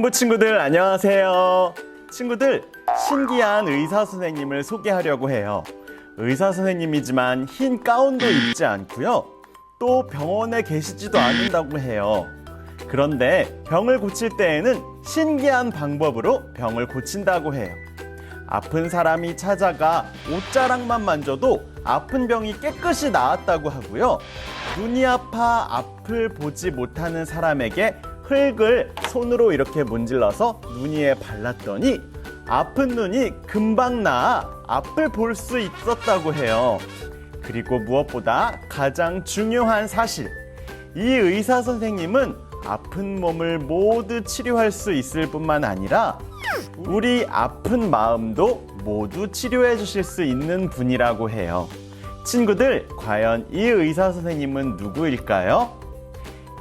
유년부 친구들 안녕하세요. 친구들, 신기한 의사 선생님을 소개하려고 해요. 의사 선생님이지만 흰 가운도 입지 않고요. 또 병원에 계시지도 않는다고 해요. 그런데 병을 고칠 때에는 신기한 방법으로 병을 고친다고 해요. 아픈 사람이 찾아가 옷자락만 만져도 아픈 병이 깨끗이 나았다고 하고요. 눈이 아파 앞을 보지 못하는 사람에게 흙을 손으로 이렇게 문질러서 눈 위에 발랐더니 아픈 눈이 금방 나아 앞을 볼 수 있었다고 해요. 그리고 무엇보다 가장 중요한 사실, 이 의사 선생님은 아픈 몸을 모두 치료할 수 있을 뿐만 아니라 우리 아픈 마음도 모두 치료해 주실 수 있는 분이라고 해요. 친구들, 과연 이 의사 선생님은 누구일까요?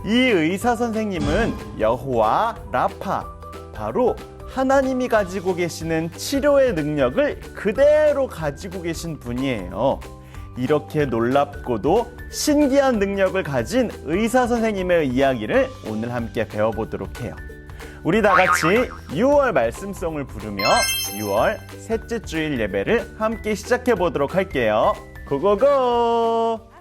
이 의사 선생님은 여호와 라파, 바로 하나님이 가지고 계시는 치료의 능력을 그대로 가지고 계신 분이에요. 이렇게 놀랍고도 신기한 능력을 가진 의사 선생님의 이야기를 오늘 함께 배워보도록 해요. 우리 다 같이 6월 말씀송을 부르며 6월 셋째 주일 예배를 함께 시작해 보도록 할게요. 고고고!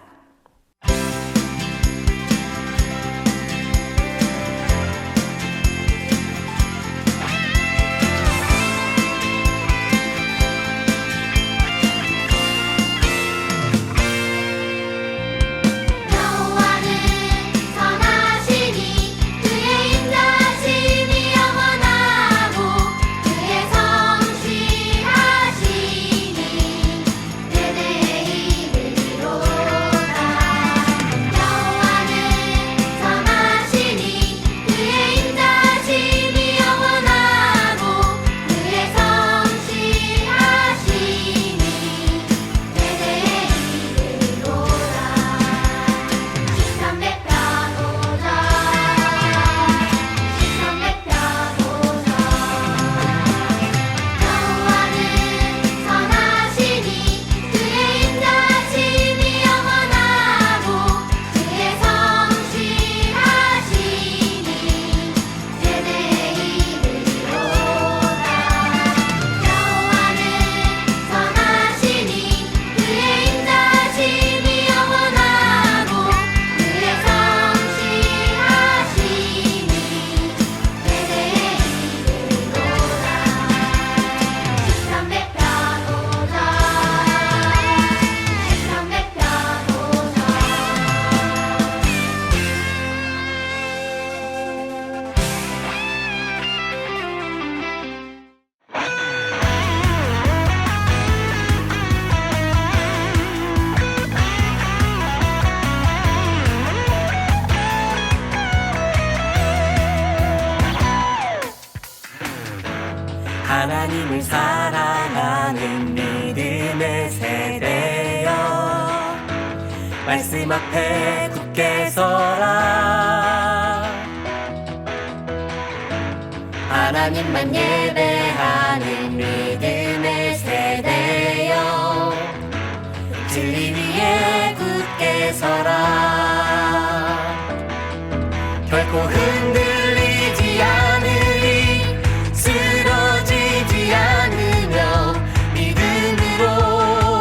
하나님을 사랑하는 믿음의 세대여, 말씀 앞에 굳게 서라. 하나님만 예배하는 믿음의 세대여, 진리 위에 굳게 서라. 결코 흔들리지 않으리, 쓰러지지 않으며 믿음으로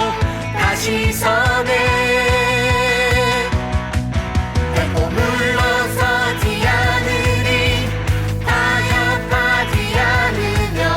다시 서네. 결코 물러서지 않으리, 타협하지 않으며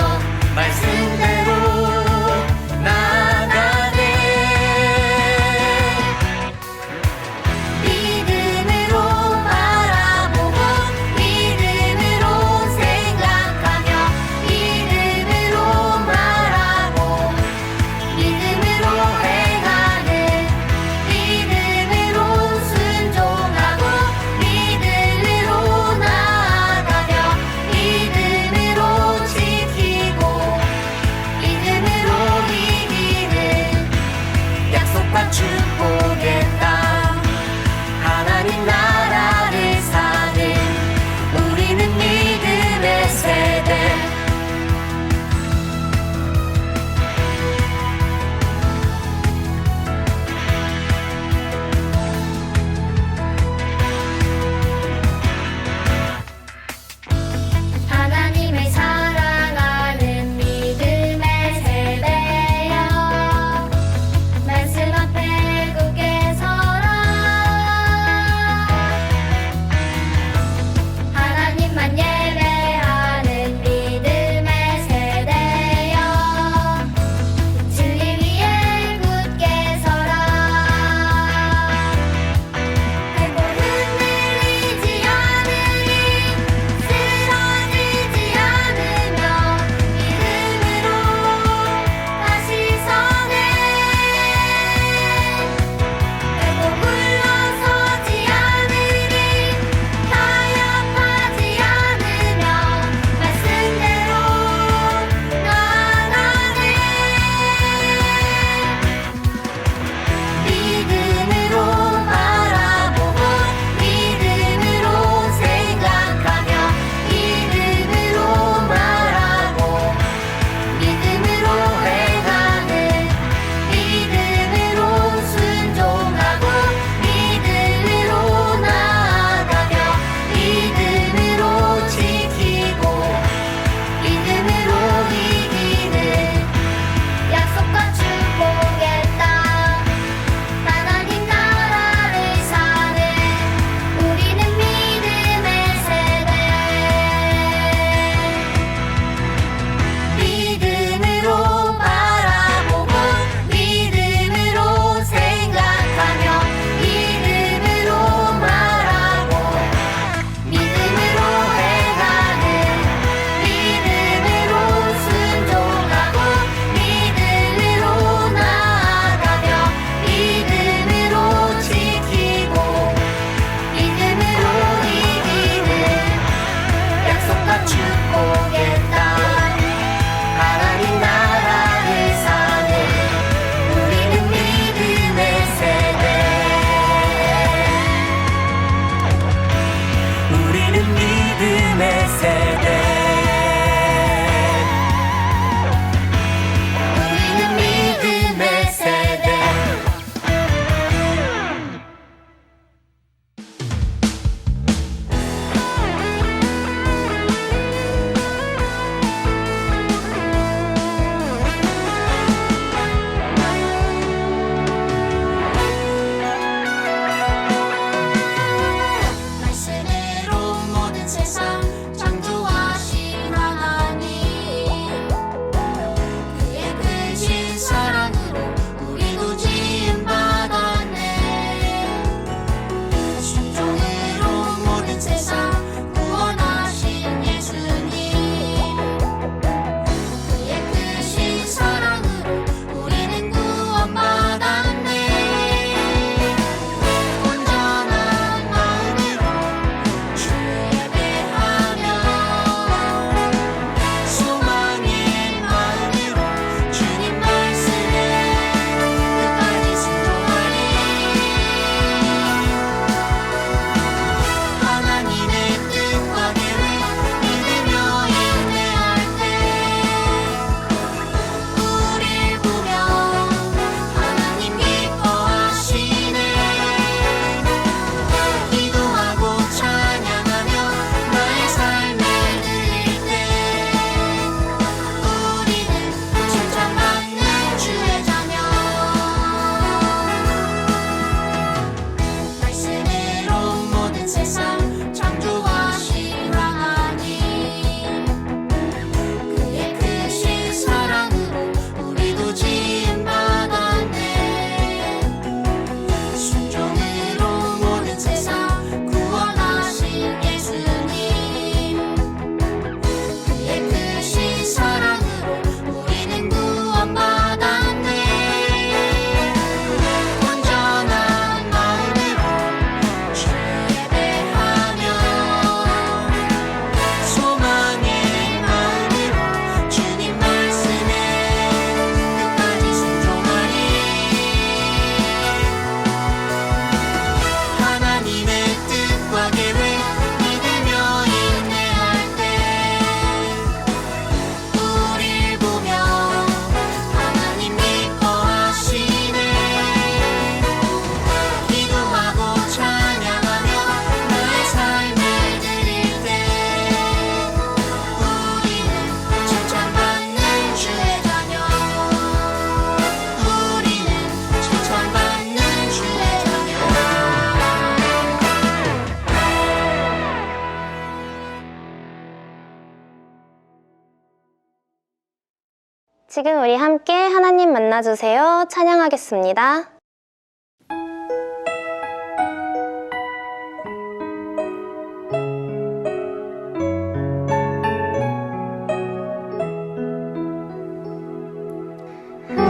지금 우리 함께 하나님 만나주세요. 찬양하겠습니다.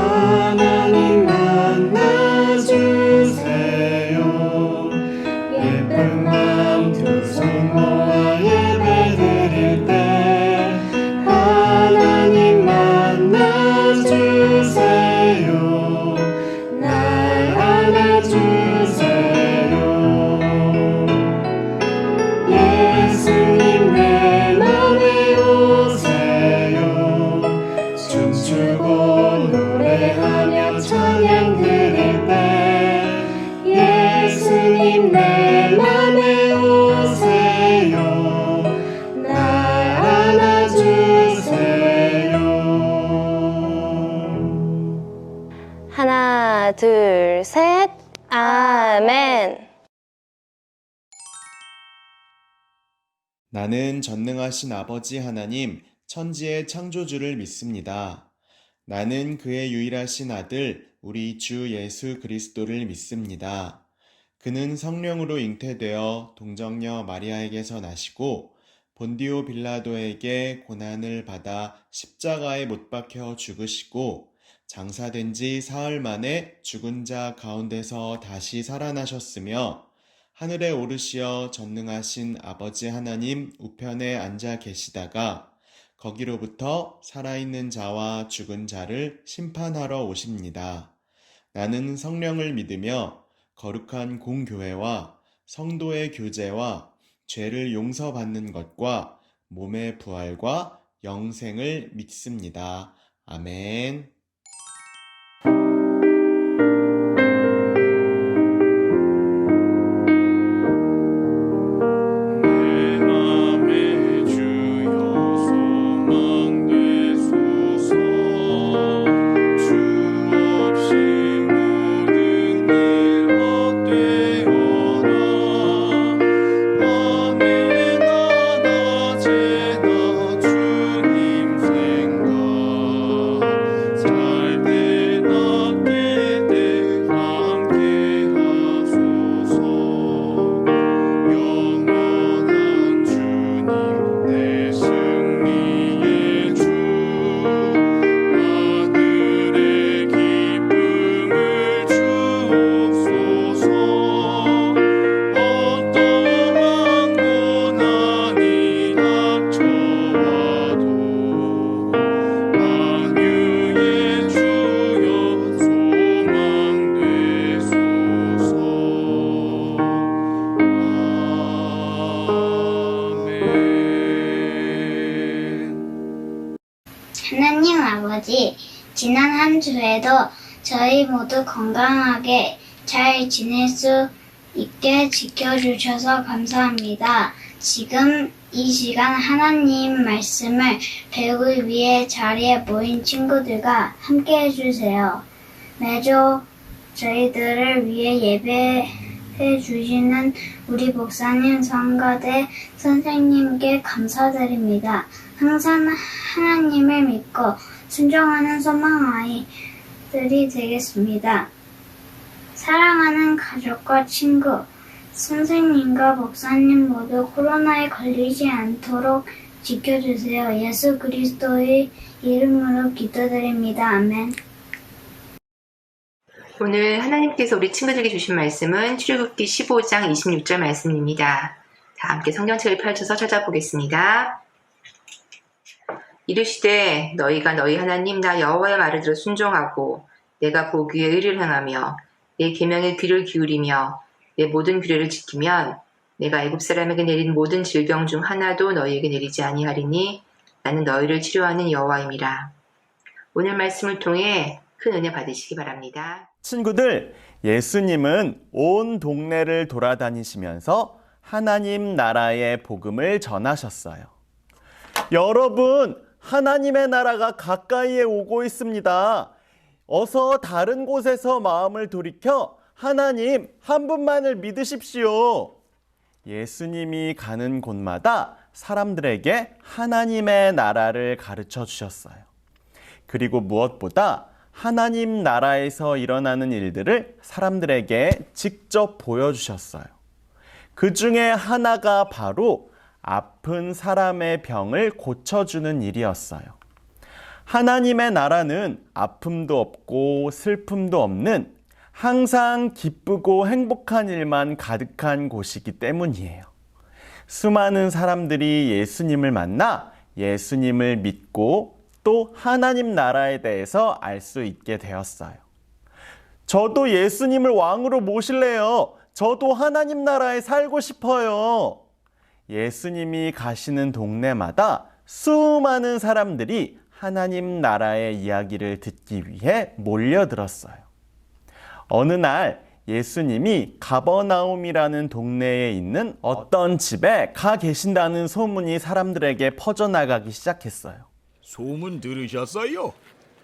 하나님 만나주세요. 예쁜 마음 두 손 모아 예배 드릴 때 하나님 만나주세요. 날 안아주세요. 예수님 내 맘에 오세요. 춤추고 노래하며 찬양 드릴 때 예수님 내 맘에 오세요. 날 안아주세요. 하나, 둘, 셋. 아멘. 나는 전능하신 아버지 하나님, 천지의 창조주를 믿습니다. 나는 그의 유일하신 아들, 우리 주 예수 그리스도를 믿습니다. 그는 성령으로 잉태되어 동정녀 마리아에게서 나시고 본디오 빌라도에게 고난을 받아 십자가에 못 박혀 죽으시고 장사된 지 사흘 만에 죽은 자 가운데서 다시 살아나셨으며 하늘에 오르시어 전능하신 아버지 하나님 우편에 앉아 계시다가 거기로부터 살아있는 자와 죽은 자를 심판하러 오십니다. 나는 성령을 믿으며 거룩한 공교회와 성도의 교제와 죄를 용서받는 것과 몸의 부활과 영생을 믿습니다. 아멘. 내 맘에 주여 소망되소서. 주 없이 모든 일 헛되어라. 밤에나 낮에나 주님 생각 잘 때 낮게 때 함께 하소서. 영원한 주님 내 승리의 주 하늘의 기쁨을 주옵소서. 어떠한 고난이 닥쳐와도 만유의 주여 소망되소서. 아멘. 하나님 아버지, 지난 한 주에도 저희 모두 건강하게 잘 지낼 수 있게 지켜주셔서 감사합니다. 지금 이 시간 하나님 말씀을 배우기 위해 자리에 모인 친구들과 함께 해주세요. 매주 저희들을 위해 예배해 주시는 우리 목사님, 성가대 선생님께 감사드립니다. 항상 하나님을 믿고 순종하는 소망 아이들이 되겠습니다. 사랑하는 가족과 친구, 선생님과 목사님 모두 코로나에 걸리지 않도록 지켜주세요. 예수 그리스도의 이름으로 기도드립니다. 아멘. 오늘 하나님께서 우리 친구들에게 주신 말씀은 출애굽기 15장 26절 말씀입니다. 다 함께 성경책을 펼쳐서 찾아보겠습니다. 이르시되 너희가 너희 하나님 나 여호와의 말을 들어 순종하고 내가 보기에 의를 행하며 내 계명에 귀를 기울이며 내 모든 규례를 지키면 내가 애굽 사람에게 내린 모든 질병 중 하나도 너희에게 내리지 아니하리니 나는 너희를 치료하는 여호와임이라. 오늘 말씀을 통해 큰 은혜 받으시기 바랍니다. 친구들, 예수님은 온 동네를 돌아다니시면서 하나님 나라의 복음을 전하셨어요. 여러분, 하나님의 나라가 가까이에 오고 있습니다. 어서 다른 곳에서 마음을 돌이켜 하나님 한 분만을 믿으십시오. 예수님이 가는 곳마다 사람들에게 하나님의 나라를 가르쳐 주셨어요. 그리고 무엇보다 하나님 나라에서 일어나는 일들을 사람들에게 직접 보여주셨어요. 그 중에 하나가 바로 아픈 사람의 병을 고쳐주는 일이었어요. 하나님의 나라는 아픔도 없고 슬픔도 없는 항상 기쁘고 행복한 일만 가득한 곳이기 때문이에요. 수많은 사람들이 예수님을 만나 예수님을 믿고 또 하나님 나라에 대해서 알 수 있게 되었어요. 저도 예수님을 왕으로 모실래요. 저도 하나님 나라에 살고 싶어요. 예수님이 가시는 동네마다 수많은 사람들이 하나님 나라의 이야기를 듣기 위해 몰려들었어요. 어느 날 예수님이 가버나움이라는 동네에 있는 어떤 집에 가 계신다는 소문이 사람들에게 퍼져나가기 시작했어요. 소문 들으셨어요?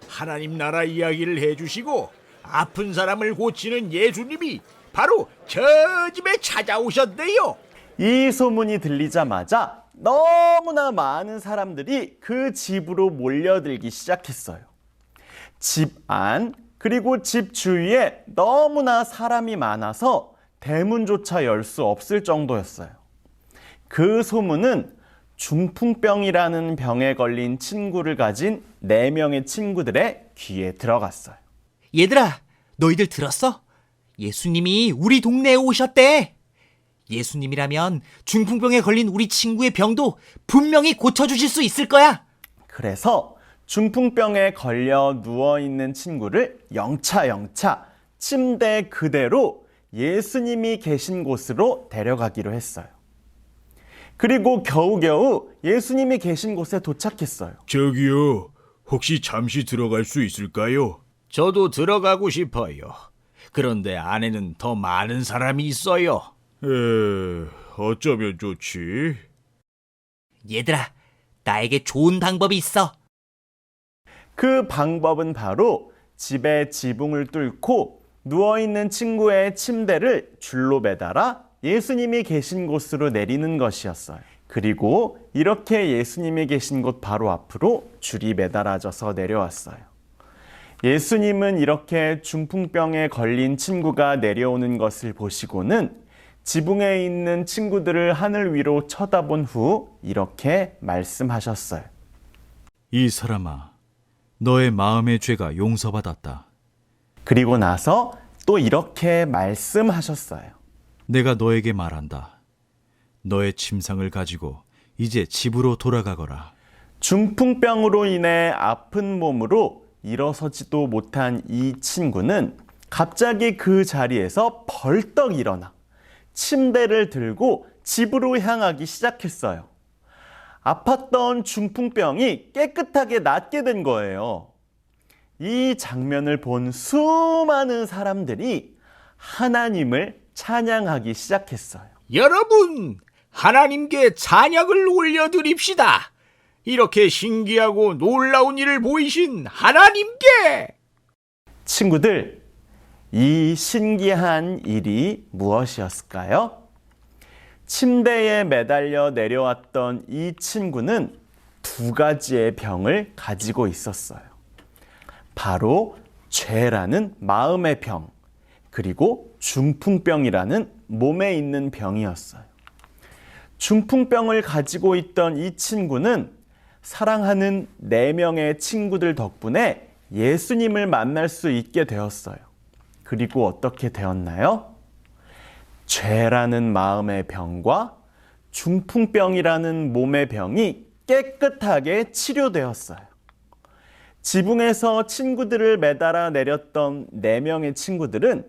하나님 나라 이야기를 해주시고 아픈 사람을 고치는 예수님이 바로 저 집에 찾아오셨대요. 이 소문이 들리자마자 너무나 많은 사람들이 그 집으로 몰려들기 시작했어요. 집 안, 그리고 집 주위에 너무나 사람이 많아서 대문조차 열 수 없을 정도였어요. 그 소문은 중풍병이라는 병에 걸린 친구를 가진 4명의 친구들의 귀에 들어갔어요. 얘들아, 너희들 들었어? 예수님이 우리 동네에 오셨대. 예수님이라면 중풍병에 걸린 우리 친구의 병도 분명히 고쳐주실 수 있을 거야. 그래서 중풍병에 걸려 누워있는 친구를 영차 침대 그대로 예수님이 계신 곳으로 데려가기로 했어요. 그리고 겨우겨우 예수님이 계신 곳에 도착했어요. 저기요, 혹시 잠시 들어갈 수 있을까요? 저도 들어가고 싶어요. 그런데 안에는 더 많은 사람이 있어요. 어쩌면 좋지? 얘들아, 나에게 좋은 방법이 있어. 그 방법은 바로 집의 지붕을 뚫고 누워있는 친구의 침대를 줄로 매달아 예수님이 계신 곳으로 내리는 것이었어요. 그리고 이렇게 예수님이 계신 곳 바로 앞으로 줄이 매달아져서 내려왔어요. 예수님은 이렇게 중풍병에 걸린 친구가 내려오는 것을 보시고는 지붕에 있는 친구들을 하늘 위로 쳐다본 후 이렇게 말씀하셨어요. 이 사람아, 너의 마음의 죄가 용서받았다. 그리고 나서 또 이렇게 말씀하셨어요. 내가 너에게 말한다. 너의 침상을 가지고 이제 집으로 돌아가거라. 중풍병으로 인해 아픈 몸으로 일어서지도 못한 이 친구는 갑자기 그 자리에서 벌떡 일어나 침대를 들고 집으로 향하기 시작했어요. 아팠던 중풍병이 깨끗하게 낫게 된 거예요. 이 장면을 본 수많은 사람들이 하나님을 찬양하기 시작했어요. 여러분, 하나님께 찬양을 올려드립시다. 이렇게 신기하고 놀라운 일을 보이신 하나님께! 친구들, 이 신기한 일이 무엇이었을까요? 침대에 매달려 내려왔던 이 친구는 2가지의 병을 가지고 있었어요. 바로 죄라는 마음의 병, 그리고 중풍병이라는 몸에 있는 병이었어요. 중풍병을 가지고 있던 이 친구는 사랑하는 4명의 친구들 덕분에 예수님을 만날 수 있게 되었어요. 그리고 어떻게 되었나요? 죄라는 마음의 병과 중풍병이라는 몸의 병이 깨끗하게 치료되었어요. 지붕에서 친구들을 매달아 내렸던 4명의 친구들은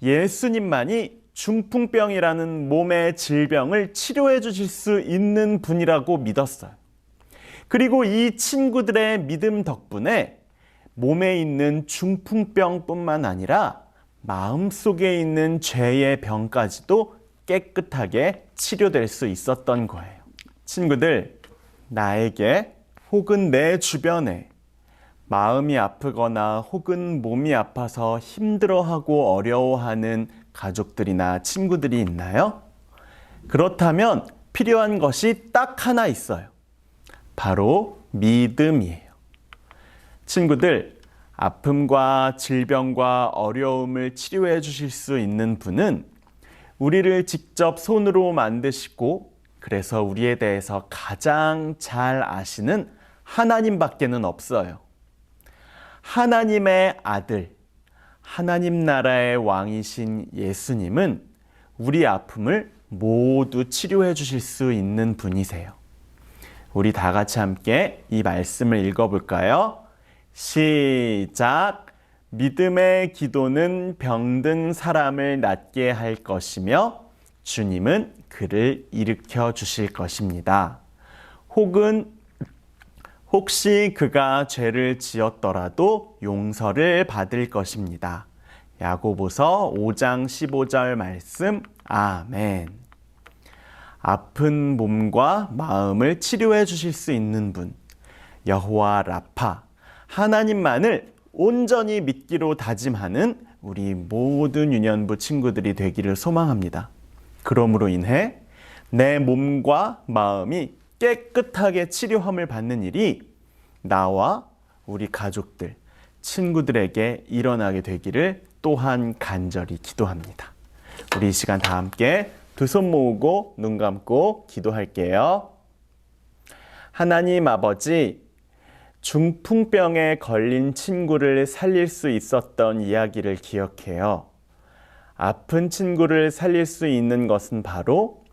예수님만이 중풍병이라는 몸의 질병을 치료해 주실 수 있는 분이라고 믿었어요. 그리고 이 친구들의 믿음 덕분에 몸에 있는 중풍병뿐만 아니라 마음속에 있는 죄의 병까지도 깨끗하게 치료될 수 있었던 거예요. 친구들, 나에게 혹은 내 주변에 마음이 아프거나 혹은 몸이 아파서 힘들어하고 어려워하는 가족들이나 친구들이 있나요? 그렇다면 필요한 것이 딱 하나 있어요. 바로 믿음이에요. 친구들, 아픔과 질병과 어려움을 치료해 주실 수 있는 분은 우리를 직접 손으로 만드시고 그래서 우리에 대해서 가장 잘 아시는 하나님밖에는 없어요. 하나님의 아들, 하나님 나라의 왕이신 예수님은 우리 아픔을 모두 치료해 주실 수 있는 분이세요. 우리 다 같이 함께 이 말씀을 읽어볼까요? 시작! 믿음의 기도는 병든 사람을 낫게 할 것이며 주님은 그를 일으켜 주실 것입니다. 혹시 그가 죄를 지었더라도 용서를 받을 것입니다. 야고보서 5장 15절 말씀. 아멘. 아픈 몸과 마음을 치료해 주실 수 있는 분, 여호와 라파, 하나님만을 온전히 믿기로 다짐하는 우리 모든 유년부 친구들이 되기를 소망합니다. 그러므로 인해 내 몸과 마음이 깨끗하게 치료함을 받는 일이 나와 우리 가족들, 친구들에게 일어나게 되기를 또한 간절히 기도합니다. 우리 이 시간 다 함께 두 손 모으고 눈 감고 기도할게요. 하나님 아버지, 중풍병에 걸린 친구를 살릴 수 있었던 이야기를 기억해요. 아픈 친구를 살릴 수 있는 것은 바로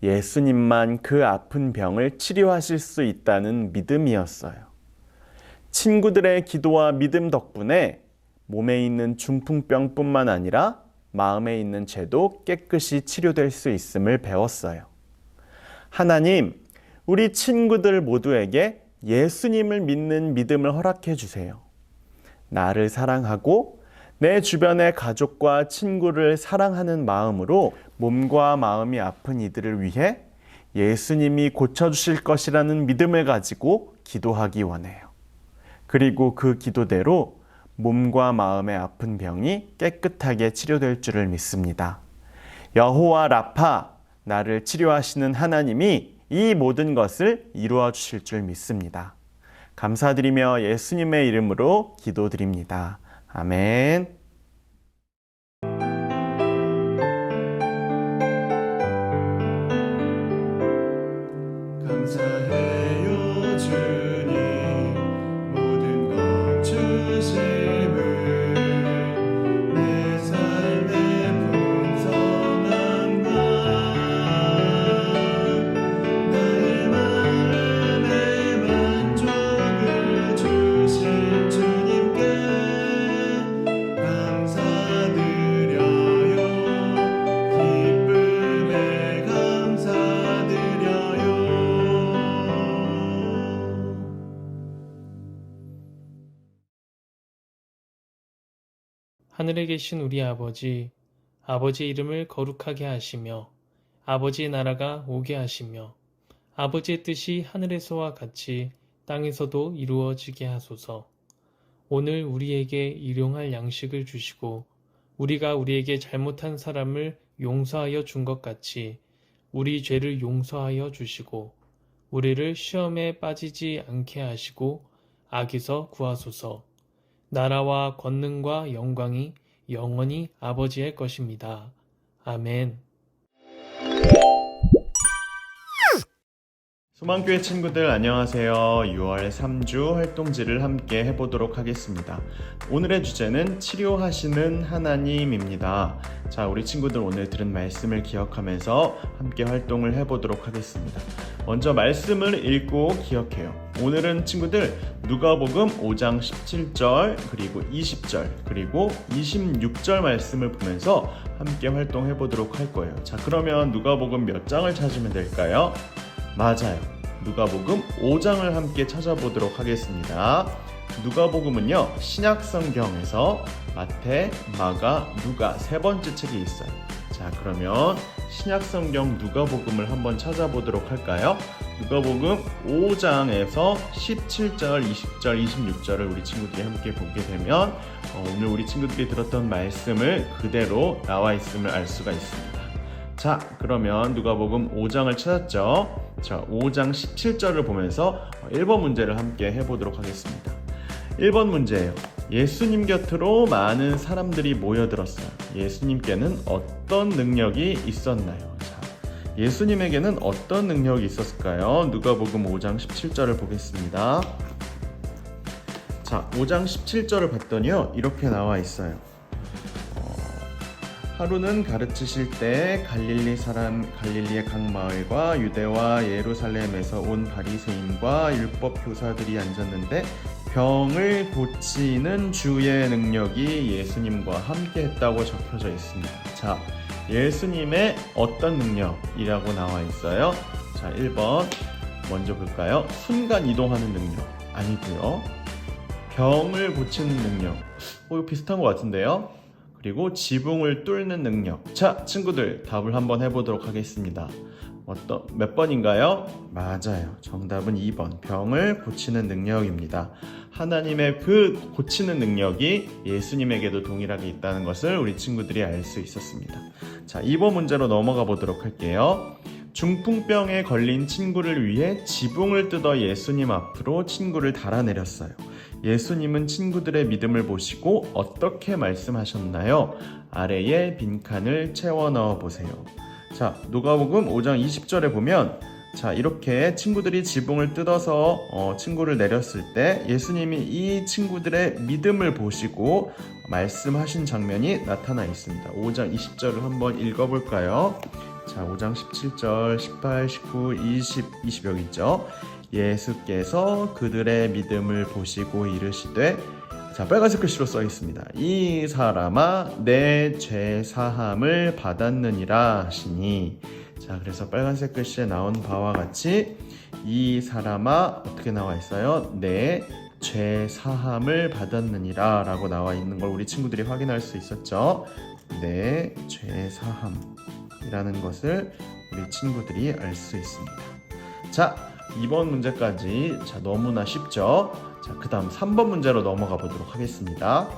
예수님만 그 아픈 병을 치료하실 수 있다는 믿음이었어요. 친구들의 기도와 믿음 덕분에 몸에 있는 중풍병뿐만 아니라 마음에 있는 죄도 깨끗이 치료될 수 있음을 배웠어요. 하나님, 우리 친구들 모두에게 예수님을 믿는 믿음을 허락해 주세요. 나를 사랑하고 내 주변의 가족과 친구를 사랑하는 마음으로 몸과 마음이 아픈 이들을 위해 예수님이 고쳐주실 것이라는 믿음을 가지고 기도하기 원해요. 그리고 그 기도대로 몸과 마음의 아픈 병이 깨끗하게 치료될 줄을 믿습니다. 여호와 라파, 나를 치료하시는 하나님이 이 모든 것을 이루어 주실 줄 믿습니다. 감사드리며 예수님의 이름으로 기도드립니다. 아멘. 감사해요 주님, 모든 것 주심을 내 삶의 풍성함과 나의 마음의 만족을 주신 주님께 감사드려요. 기쁨에 감사드려요. 하늘에 계신 우리 아버지, 아버지 이름을 거룩하게 하시며 아버지의 나라가 오게 하시며 아버지의 뜻이 하늘에서와 같이 땅에서도 이루어지게 하소서. 오늘 우리에게 일용할 양식을 주시고 우리가 우리에게 잘못한 사람을 용서하여 준 것 같이 우리 죄를 용서하여 주시고 우리를 시험에 빠지지 않게 하시고 악에서 구하소서. 나라와 권능과 영광이 영원히 아버지의 것입니다. 아멘. 소망교회 친구들 안녕하세요. 6월 3주 활동지를 함께 해보도록 하겠습니다. 오늘의 주제는 치료하시는 하나님입니다. 자, 우리 친구들 오늘 들은 말씀을 기억하면서 함께 활동을 해보도록 하겠습니다. 먼저 말씀을 읽고 기억해요. 오늘은 친구들 누가복음 5장 17절 그리고 20절 그리고 26절 말씀을 보면서 함께 활동해보도록 할 거예요. 자, 그러면 누가복음 몇 장을 찾으면 될까요? 맞아요. 누가복음 5장을 함께 찾아보도록 하겠습니다. 누가복음은요, 신약성경에서 마태, 마가, 누가 세 번째 책이 있어요. 자, 그러면 신약성경 누가복음을 한번 찾아보도록 할까요? 누가복음 5장에서 17절, 20절, 26절을 우리 친구들이 함께 보게 되면 오늘 우리 친구들이 들었던 말씀을 그대로 나와 있음을 알 수가 있습니다. 자, 그러면 누가복음 5장을 찾았죠? 자, 5장 17절을 보면서 1번 문제를 함께 해보도록 하겠습니다. 1번 문제예요. 예수님 곁으로 많은 사람들이 모여들었어요. 예수님께는 어떤 능력이 있었나요? 자, 예수님에게는 어떤 능력이 있었을까요? 누가복음 5장 17절을 보겠습니다. 자, 5장 17절을 봤더니요, 이렇게 나와 있어요. 하루는 가르치실 때 갈릴리의 각 마을과 유대와 예루살렘에서 온 바리새인과 율법 교사들이 앉았는데 병을 고치는 주의 능력이 예수님과 함께 했다고 적혀져 있습니다. 자, 예수님의 어떤 능력이라고 나와 있어요? 자, 1번 먼저 볼까요? 순간 이동하는 능력 아니고요. 병을 고치는 능력. 이거 비슷한 것 같은데요? 그리고 지붕을 뚫는 능력. 자, 친구들 답을 한번 해보도록 하겠습니다. 몇 번인가요? 맞아요. 정답은 2번. 병을 고치는 능력입니다. 하나님의 그 고치는 능력이 예수님에게도 동일하게 있다는 것을 우리 친구들이 알 수 있었습니다. 자, 2번 문제로 넘어가 보도록 할게요. 중풍병에 걸린 친구를 위해 지붕을 뜯어 예수님 앞으로 친구를 달아내렸어요. 예수님은 친구들의 믿음을 보시고 어떻게 말씀하셨나요? 아래에 빈칸을 채워 넣어 보세요. 자, 누가복음 5장 20절에 보면 자, 이렇게 친구들이 지붕을 뜯어서 친구를 내렸을 때 예수님이 이 친구들의 믿음을 보시고 말씀하신 장면이 나타나 있습니다. 5장 20절을 한번 읽어볼까요? 자, 5장 17절, 18, 19, 20 여기 있죠. 예수께서 그들의 믿음을 보시고 이르시되, 자, 빨간색 글씨로 써 있습니다. 이 사람아 내 죄 사함을 받았느니라 하시니. 자, 그래서 빨간색 글씨에 나온 바와 같이 이 사람아 어떻게 나와 있어요? 내 죄 사함을 받았느니라 라고 나와 있는 걸 우리 친구들이 확인할 수 있었죠. 내 죄 사함이라는 것을 우리 친구들이 알 수 있습니다. 자, 2번 문제까지 자 너무나 쉽죠? 자, 그 다음 3번 문제로 넘어가 보도록 하겠습니다.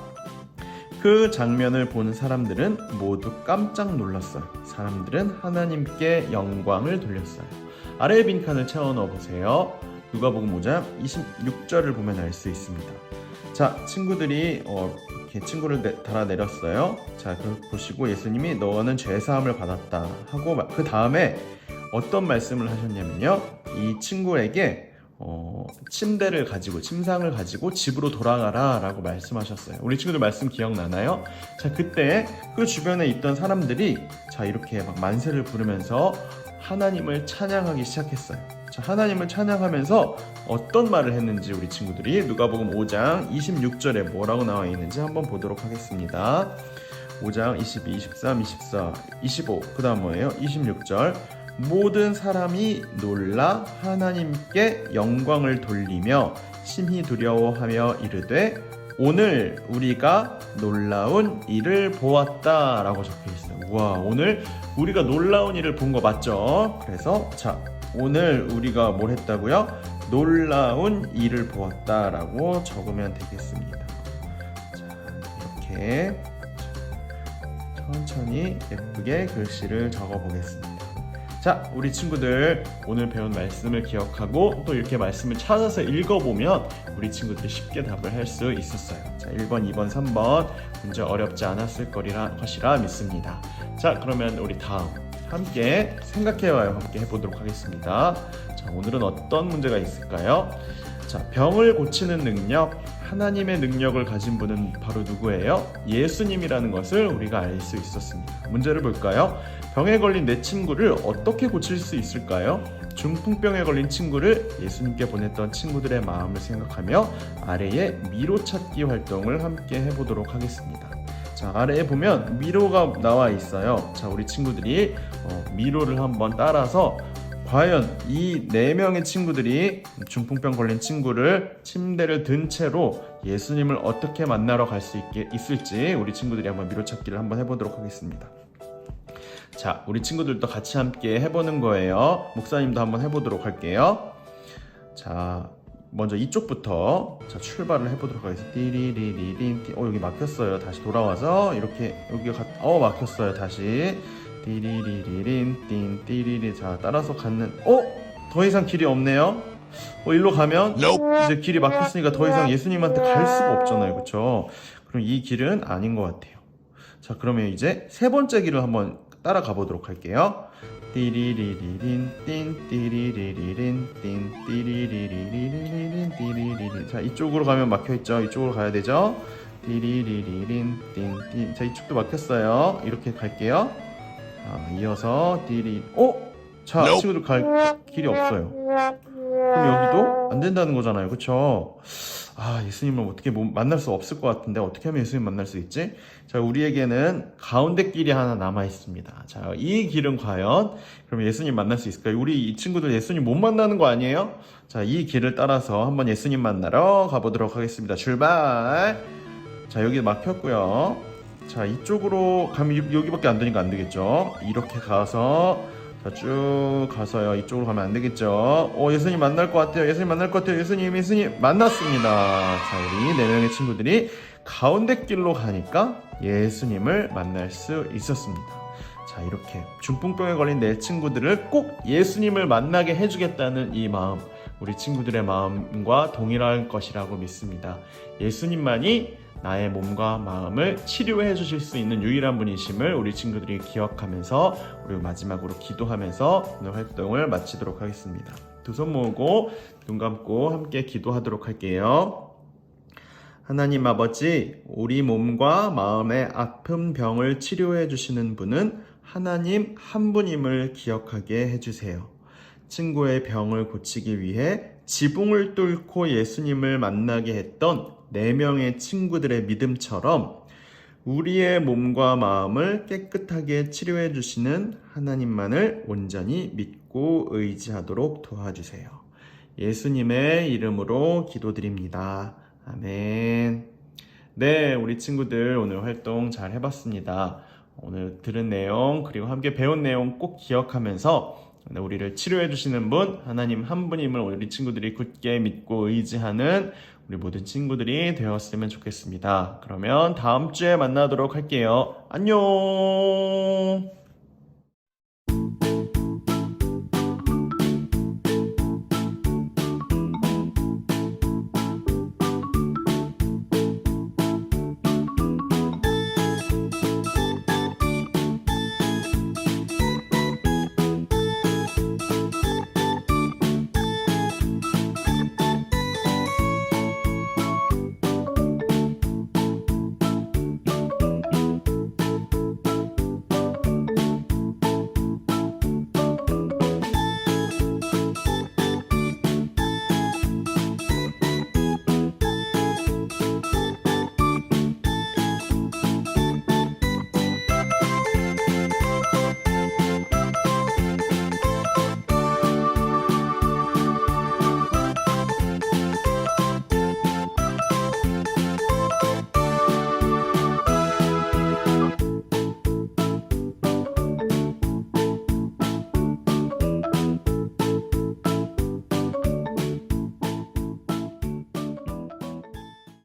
그 장면을 본 사람들은 모두 깜짝 놀랐어요. 사람들은 하나님께 영광을 돌렸어요. 아래의 빈칸을 채워 넣어 보세요. 누가복음 5장 26절을 보면 알 수 있습니다. 자, 친구들이 이렇게 친구를 달아내렸어요. 자, 그걸 보시고 예수님이 너는 죄사함을 받았다 하고 그 다음에 어떤 말씀을 하셨냐면요, 이 친구에게 침상을 가지고 집으로 돌아가라 라고 말씀하셨어요. 우리 친구들 말씀 기억나나요? 자, 그때 그 주변에 있던 사람들이 자, 이렇게 막 만세를 부르면서 하나님을 찬양하기 시작했어요. 자, 하나님을 찬양하면서 어떤 말을 했는지 우리 친구들이 누가복음 5장 26절에 뭐라고 나와 있는지 한번 보도록 하겠습니다. 5장 22, 23, 24, 25, 그 다음 뭐예요? 26절. 모든 사람이 놀라 하나님께 영광을 돌리며 심히 두려워하며 이르되 오늘 우리가 놀라운 일을 보았다 라고 적혀있어요. 우와, 오늘 우리가 놀라운 일을 본 거 맞죠? 그래서 자, 오늘 우리가 뭘 했다고요? 놀라운 일을 보았다 라고 적으면 되겠습니다. 자, 이렇게 천천히 예쁘게 글씨를 적어 보겠습니다. 자, 우리 친구들 오늘 배운 말씀을 기억하고 또 이렇게 말씀을 찾아서 읽어보면 우리 친구들이 쉽게 답을 할 수 있었어요. 자, 1번, 2번, 3번 문제 어렵지 않았을 것이라 믿습니다. 자, 그러면 우리 다음 함께 생각해봐요. 함께 해보도록 하겠습니다. 자, 오늘은 어떤 문제가 있을까요? 자, 병을 고치는 능력, 하나님의 능력을 가진 분은 바로 누구예요? 예수님이라는 것을 우리가 알 수 있었습니다. 문제를 볼까요? 병에 걸린 내 친구를 어떻게 고칠 수 있을까요? 중풍병에 걸린 친구를 예수님께 보냈던 친구들의 마음을 생각하며 아래에 미로 찾기 활동을 함께 해보도록 하겠습니다. 자, 아래에 보면 미로가 나와 있어요. 자, 우리 친구들이 미로를 한번 따라서 과연 이 4명의 친구들이 중풍병 걸린 친구를 침대를 든 채로 예수님을 어떻게 만나러 갈 수 있을지 우리 친구들이 한번 미로찾기를 한번 해보도록 하겠습니다. 자, 우리 친구들도 같이 함께 해보는 거예요. 목사님도 한번 해보도록 할게요. 자, 먼저 이쪽부터 자, 출발을 해보도록 하겠습니다. 띠리리리린 여기 막혔어요. 다시 돌아와서 이렇게 여기가 막혔어요. 다시 띠리리리린 띵 띠리리. 자, 따라서 가는 더 이상 길이 없네요. 일로 가면 이제 길이 막혔으니까 더 이상 예수님한테 갈 수가 없잖아요. 그쵸? 그럼 이 길은 아닌 것 같아요. 자, 그러면 이제 세 번째 길을 한번 따라가 보도록 할게요. 띠리리리린 띵 띠리리리린 띵 띠리리리리린 띠리리리. 자, 이쪽으로 가면 막혀있죠. 이쪽으로 가야 되죠. 띠리리리린 띵 띵. 자, 이쪽도 막혔어요. 이렇게 갈게요. 자, 이어서 자, 친구들 갈 길이 없어요. 그럼 여기도 안 된다는 거잖아요. 그쵸? 예수님을 어떻게 만날 수 없을 것 같은데 어떻게 하면 예수님 만날 수 있지? 자, 우리에게는 가운데 길이 하나 남아 있습니다. 자, 이 길은 과연 그럼 예수님 만날 수 있을까요? 우리 이 친구들 예수님 못 만나는 거 아니에요? 자, 이 길을 따라서 한번 예수님 만나러 가보도록 하겠습니다. 출발! 자, 여기 막혔고요. 자, 이쪽으로 가면 여기밖에 안 되니까 안 되겠죠? 이렇게 가서 자, 쭉 가서요. 이쪽으로 가면 안 되겠죠? 예수님 만날 것 같아요. 예수님 만날 것 같아요. 예수님 만났습니다. 자, 우리 4명의 친구들이 가운데 길로 가니까 예수님을 만날 수 있었습니다. 자, 이렇게 중풍병에 걸린 내 친구들을 꼭 예수님을 만나게 해주겠다는 이 마음, 우리 친구들의 마음과 동일할 것이라고 믿습니다. 예수님만이 나의 몸과 마음을 치료해 주실 수 있는 유일한 분이심을 우리 친구들이 기억하면서 우리 마지막으로 기도하면서 오늘 활동을 마치도록 하겠습니다. 두 손 모으고 눈 감고 함께 기도하도록 할게요. 하나님 아버지, 우리 몸과 마음의 아픈 병을 치료해 주시는 분은 하나님 한 분임을 기억하게 해주세요. 친구의 병을 고치기 위해 지붕을 뚫고 예수님을 만나게 했던 4명의 친구들의 믿음처럼 우리의 몸과 마음을 깨끗하게 치료해 주시는 하나님만을 온전히 믿고 의지하도록 도와주세요. 예수님의 이름으로 기도드립니다. 아멘. 네, 우리 친구들 오늘 활동 잘 해봤습니다. 오늘 들은 내용 그리고 함께 배운 내용 꼭 기억하면서 우리를 치료해 주시는 분 하나님 한 분임을 우리 친구들이 굳게 믿고 의지하는 우리 모든 친구들이 되었으면 좋겠습니다. 그러면 다음 주에 만나도록 할게요. 안녕.